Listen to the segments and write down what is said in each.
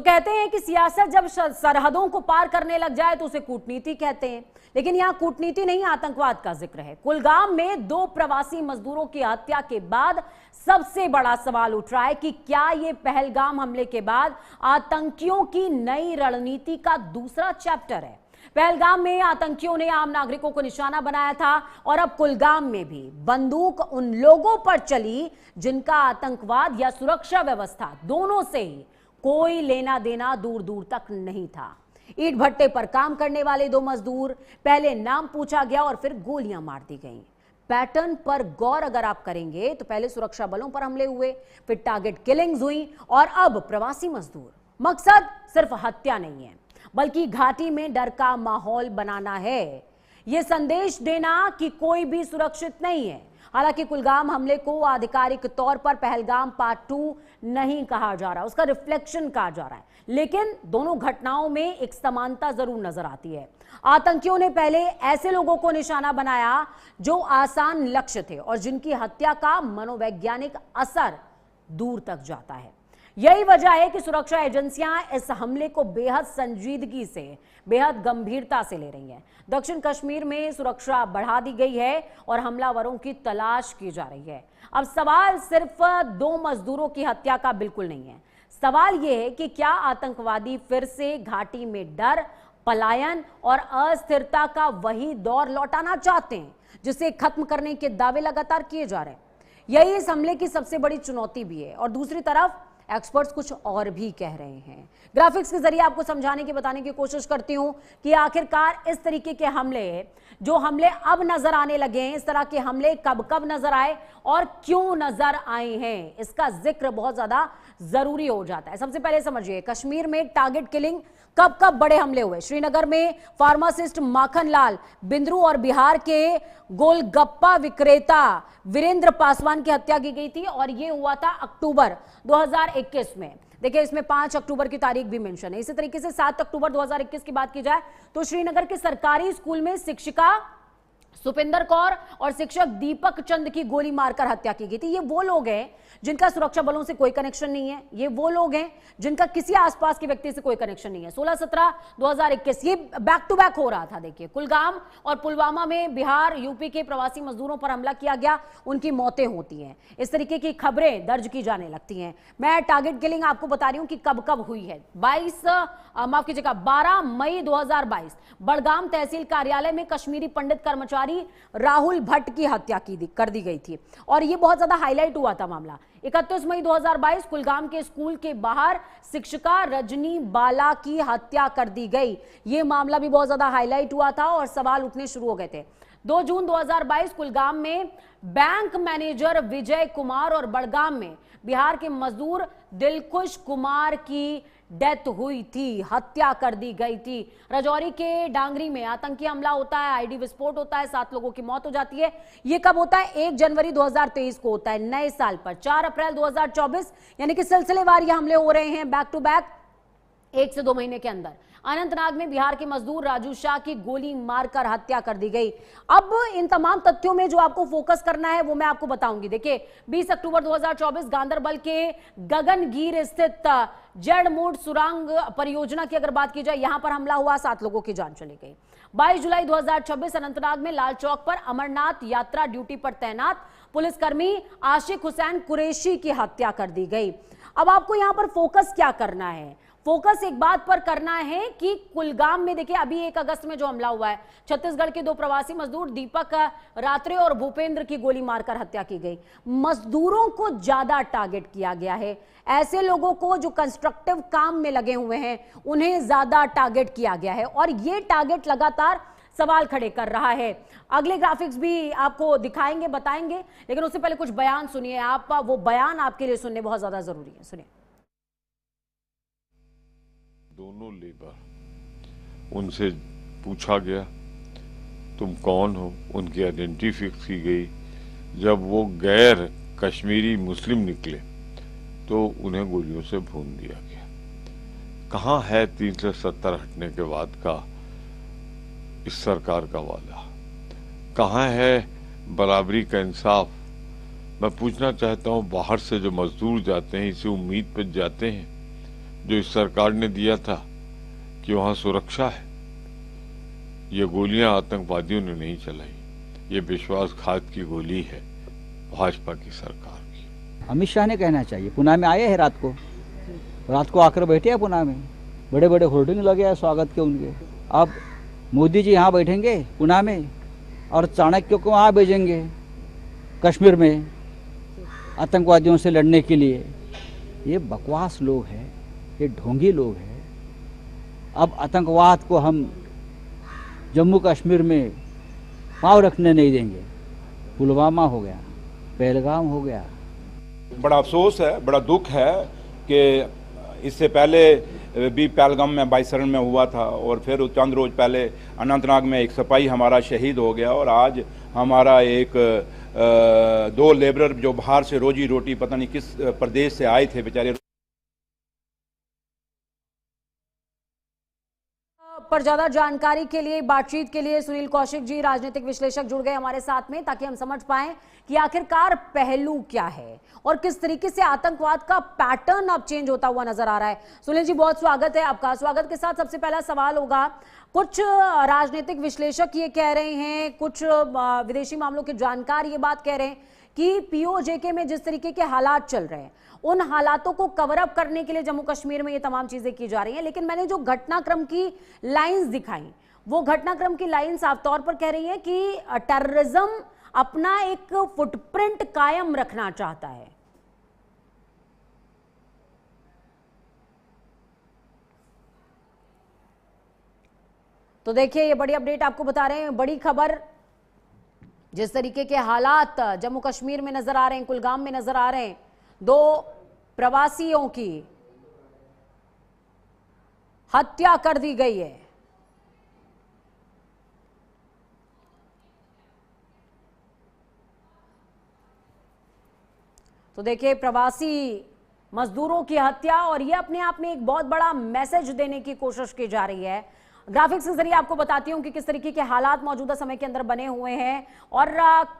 तो कहते हैं कि सियासत जब सरहदों को पार करने लग जाए तो उसे कूटनीति कहते हैं, लेकिन यहां कूटनीति नहीं, आतंकवाद का जिक्र है। कुलगाम में 2 प्रवासी मजदूरों की हत्या के बाद सबसे बड़ा सवाल उठ रहा है कि क्या यह पहलगाम हमले के बाद आतंकियों की नई रणनीति का दूसरा चैप्टर है। पहलगाम में आतंकियों ने आम नागरिकों को निशाना बनाया था और अब कुलगाम में भी बंदूक उन लोगों पर चली जिनका आतंकवाद या सुरक्षा व्यवस्था दोनों से ही कोई लेना देना दूर दूर तक नहीं था। ईंट भट्टे पर काम करने वाले 2 मजदूर, पहले नाम पूछा गया और फिर गोलियां मार दी गईं। पैटर्न पर गौर अगर आप करेंगे तो पहले सुरक्षा बलों पर हमले हुए, फिर टारगेट किलिंग्स हुई और अब प्रवासी मजदूर। मकसद सिर्फ हत्या नहीं है, बल्कि घाटी में डर का माहौल बनाना है, यह संदेश देना कि कोई भी सुरक्षित नहीं है। हालांकि कुलगाम हमले को आधिकारिक तौर पर पहलगाम पार्ट 2 नहीं कहा जा रहा, उसका रिफ्लेक्शन कहा जा रहा है, लेकिन दोनों घटनाओं में एक समानता जरूर नजर आती है। आतंकियों ने पहले ऐसे लोगों को निशाना बनाया जो आसान लक्ष्य थे और जिनकी हत्या का मनोवैज्ञानिक असर दूर तक जाता है। यही वजह है कि सुरक्षा एजेंसियां इस हमले को बेहद संजीदगी से, बेहद गंभीरता से ले रही हैं। दक्षिण कश्मीर में सुरक्षा बढ़ा दी गई है और हमलावरों की तलाश की जा रही है। अब सवाल सिर्फ 2 मजदूरों की हत्या का बिल्कुल नहीं है, सवाल यह है कि क्या आतंकवादी फिर से घाटी में डर, पलायन और अस्थिरता का वही दौर लौटाना चाहते हैं जिसे खत्म करने के दावे लगातार किए जा रहे हैं। यही इस हमले की सबसे बड़ी चुनौती भी है। और दूसरी तरफ एक्सपर्ट्स कुछ और भी कह रहे हैं। ग्राफिक्स के जरिए आपको समझाने की, बताने की कोशिश करती हूं कि आखिरकार इस तरीके के हमले, जो हमले अब नजर आने लगे हैं, इस तरह के हमले कब कब नजर आए और क्यों नजर आए हैं, इसका जिक्र बहुत ज्यादा जरूरी हो जाता है। सबसे पहले समझिए, कश्मीर में टारगेट किलिंग कब कब बड़े हमले हुए। श्रीनगर में फार्मासिस्ट माखन लाल बिंद्रू और बिहार के गोलगप्पा विक्रेता वीरेंद्र पासवान की हत्या की गई थी और यह हुआ था अक्टूबर 2021 में। देखिए, इसमें 5 अक्टूबर की तारीख भी मेंशन है। इसी तरीके से 7 अक्टूबर 2021 की बात की जाए तो श्रीनगर के सरकारी स्कूल में शिक्षिका सुपिंदर कौर और शिक्षक दीपक चंद की गोली मारकर हत्या की गई थी। ये वो लोग हैं जिनका सुरक्षा बलों से कोई कनेक्शन नहीं है, ये वो लोग हैं जिनका किसी आसपास के व्यक्ति से कोई कनेक्शन नहीं है। 16-17-2021 ये बैक टू बैक हो रहा था। देखिए, कुलगाम और पुलवामा में बिहार, यूपी के प्रवासी मजदूरों पर हमला किया गया, उनकी मौतें होती हैं, इस तरीके की खबरें दर्ज की जाने लगती हैं। मैं टारगेट किलिंग आपको बता रही हूं कि कब कब हुई है। 12 मई 2022 बड़गाम तहसील कार्यालय में कश्मीरी पंडित कर्मचारी राहुल भट्ट की हत्या कर दी गई थी और यह बहुत ज्यादा हाईलाइट हुआ था मामला। 31 मई 2022 कुलगाम के स्कूल के बाहर शिक्षिका रजनी बाला की हत्या कर दी गई। यह मामला भी बहुत ज्यादा हाईलाइट हुआ था और सवाल उठने शुरू हो गए थे। 2 जून 2022 कुलगाम में बैंक मैनेजर विजय कुमार और बड़गाम में बिहार के मजदूर दिलखुश कुमार की डेथ हुई थी, हत्या कर दी गई थी। राजौरी के डांगरी में आतंकी हमला होता है, आईडी विस्फोट होता है, 7 लोगों की मौत हो जाती है। यह कब होता है? 1 जनवरी 2023 को होता है, नए साल पर। 4 अप्रैल 2024 यानी कि सिलसिलेवार ये हमले हो रहे हैं, बैक टू बैक, 1 से 2 महीने के अंदर। अनंतनाग में बिहार के मजदूर राजू शाह की गोली मारकर हत्या कर दी गई। अब इन तमाम तथ्यों में जो आपको फोकस करना है वो मैं आपको बताऊंगी। देखिए, 20 अक्टूबर 2024 गांधरबल के गगनगीर स्थित जड़मूट सुरंग परियोजना की अगर बात की जाए, यहां पर हमला हुआ, 7 लोगों की जान चली गई। 22 जुलाई 2026 अनंतनाग में लाल चौक पर अमरनाथ यात्रा ड्यूटी पर तैनात पुलिसकर्मी आशिक हुसैन कुरैशी की हत्या कर दी गई। अब आपको यहां पर फोकस क्या करना है? फोकस एक बात पर करना है कि कुलगाम में देखिए, अभी 1 अगस्त में जो हमला हुआ है, छत्तीसगढ़ के 2 प्रवासी मजदूर दीपक रात्रे और भूपेंद्र की गोली मारकर हत्या की गई। मजदूरों को ज्यादा टारगेट किया गया है, ऐसे लोगों को जो कंस्ट्रक्टिव काम में लगे हुए हैं उन्हें ज्यादा टारगेट किया गया है और ये टारगेट लगातार सवाल खड़े कर रहा है। अगले ग्राफिक्स भी आपको दिखाएंगे, बताएंगे, लेकिन उससे पहले कुछ बयान सुनिए आप। वो बयान आपके लिए सुनने बहुत ज्यादा जरूरी है, सुनिए। दोनों लेबर, उनसे पूछा गया तुम कौन हो, उनकी आइडेंटिटी फिक्स की गई। जब वो गैर कश्मीरी मुस्लिम निकले तो उन्हें गोलियों से भून दिया गया। कहाँ है 370 हटने के बाद का इस सरकार का वादा? कहाँ है बराबरी का इंसाफ? मैं पूछना चाहता हूँ, बाहर से जो मजदूर जाते हैं इसी उम्मीद पर जाते हैं जो इस सरकार ने दिया था कि वहां सुरक्षा है, ये गोलियां आतंकवादियों ने नहीं चलाई, ये विश्वासघात की गोली है भाजपा की सरकार की। अमित शाह ने कहना चाहिए। पुणे में आए हैं रात को आकर बैठे हैं पुणे में, बड़े बड़े होर्डिंग लगे हैं स्वागत के उनके। अब मोदी जी यहाँ बैठेंगे पुणे में और चाणक्य को वहाँ भेजेंगे कश्मीर में आतंकवादियों से लड़ने के लिए। ये बकवास लोग हैं, ये ढोंगी लोग हैं। अब आतंकवाद को हम जम्मू कश्मीर में पाँव रखने नहीं देंगे। पुलवामा हो गया, पहलगाम हो गया। बड़ा अफसोस है, बड़ा दुख है कि इससे पहले भी पहलगाम में 22 में हुआ था और फिर चंद रोज पहले अनंतनाग में एक सिपाही हमारा शहीद हो गया और आज हमारा एक 2 लेबरर जो बाहर से रोजी रोटी पता नहीं किस प्रदेश से आए थे बेचारे। पर ज्यादा जानकारी के लिए, बातचीत के लिए सुनील कौशिक जी, राजनीतिक विश्लेषक, जुड़ गए हमारे साथ में ताकि हम समझ पाएं कि आखिरकार पहलू क्या है और किस तरीके से आतंकवाद का पैटर्न अब चेंज होता हुआ नजर आ रहा है। सुनील जी, बहुत स्वागत है आपका। स्वागत के साथ सबसे पहला सवाल होगा, कुछ राजनीतिक विश्लेषक ये कह रहे हैं, कुछ विदेशी मामलों के जानकार ये बात कह रहे हैं कि पीओजेके में जिस तरीके के हालात चल रहे हैं उन हालातों को कवर अप करने के लिए जम्मू कश्मीर में ये तमाम चीजें की जा रही हैं। लेकिन मैंने जो घटनाक्रम की लाइंस दिखाई, वो घटनाक्रम की लाइन साफ तौर पर कह रही है कि टेररिज्म अपना एक फुटप्रिंट कायम रखना चाहता है। तो देखिए, ये बड़ी अपडेट आपको बता रहे हैं, बड़ी खबर। जिस तरीके के हालात जम्मू कश्मीर में नजर आ रहे हैं, कुलगाम में नजर आ रहे हैं, 2 प्रवासियों की हत्या कर दी गई है। तो देखिए, प्रवासी मजदूरों की हत्या, और ये अपने आप में एक बहुत बड़ा मैसेज देने की कोशिश की जा रही है। ग्राफिक्स के जरिए आपको बताती हूं कि किस तरीके के हालात मौजूदा समय के अंदर बने हुए हैं और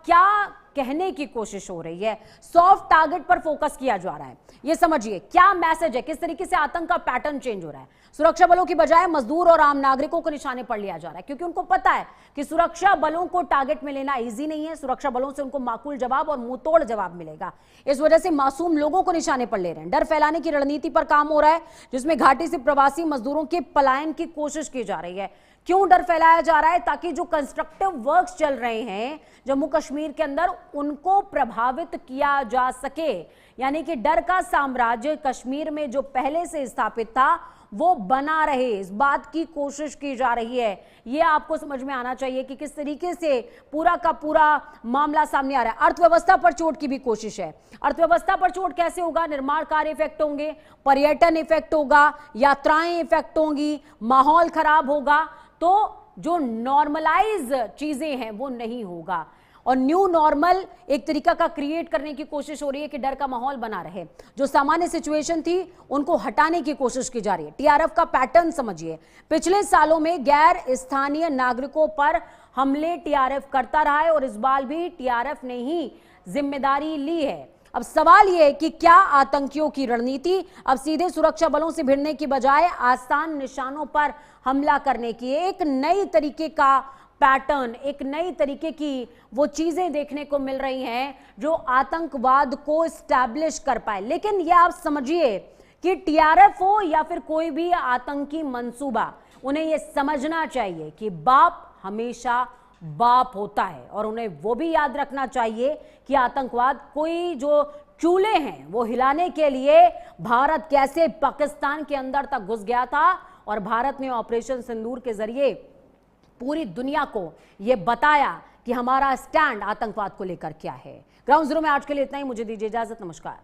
क्या कहने की कोशिश हो रही है। सॉफ्ट टारगेट पर फोकस किया जा रहा है। ये समझिए क्या मैसेज है, किस तरीके से आतंक का पैटर्न चेंज हो रहा है। सुरक्षा बलों की बजाय मजदूर और आम नागरिकों को निशाने पर लिया जा रहा है, क्योंकि उनको पता है कि सुरक्षा बलों को टारगेट में लेना इजी नहीं है। सुरक्षा बलों से उनको माकूल जवाब और मुंहतोड़ जवाब मिलेगा। इस वजह से मासूम लोगों को निशाने पर ले रहे हैं। डर फैलाने की रणनीति पर काम हो रहा है, जिसमें घाटी से प्रवासी मजदूरों के पलायन की कोशिश की जा रही है। क्यों डर फैलाया जा रहा है? ताकि जो कंस्ट्रक्टिव वर्क्स चल रहे हैं जम्मू कश्मीर के अंदर, उनको प्रभावित किया जा सके। यानी कि डर का साम्राज्य कश्मीर में जो पहले से स्थापित था वो बना रहे, इस बात की कोशिश की जा रही है। ये आपको समझ में आना चाहिए कि किस तरीके से पूरा का पूरा मामला सामने आ रहा है। अर्थव्यवस्था पर चोट की भी कोशिश है। अर्थव्यवस्था पर चोट कैसे होगा? निर्माण कार्य इफेक्ट होंगे, पर्यटन इफेक्ट होगा, यात्राएं इफेक्ट होंगी, माहौल खराब होगा, तो जो नॉर्मलाइज चीजें हैं वो नहीं होगा। और न्यू नॉर्मल एक तरीका का क्रिएट करने की कोशिश हो रही है कि डर का माहौल बना रहे। जो सामान्य सिचुएशन थी उनको हटाने की कोशिश की जा रही है। टीआरएफ का पैटर्न समझिए। पिछले सालों में गैर स्थानीय नागरिकों पर हमले टीआरएफ करता रहा है और इस बार भी टीआरएफ ने ही जिम्मेदारी ली है। अब सवाल यह है कि क्या आतंकियों की रणनीति अब सीधे सुरक्षा बलों से भिड़ने की बजाय आसान निशानों पर हमला करने की, एक नई तरीके का पैटर्न, एक नई तरीके की वो चीजें देखने को मिल रही हैं जो आतंकवाद को एस्टैब्लिश कर पाए। लेकिन ये आप समझिए कि टीआरएफ हो या फिर कोई भी आतंकी मंसूबा, उन्हें ये समझना चाहिए कि बाप हमेशा बाप होता है और उन्हें वो भी याद रखना चाहिए कि आतंकवाद कोई जो चूल्हे हैं वो हिलाने के लिए भारत कैसे पाकिस्तान के अंदर तक घुस गया था और भारत ने ऑपरेशन सिंदूर के जरिए पूरी दुनिया को यह बताया कि हमारा स्टैंड आतंकवाद को लेकर क्या है। ग्राउंड जीरो में आज के लिए इतना ही। मुझे दीजिए इजाजत। नमस्कार।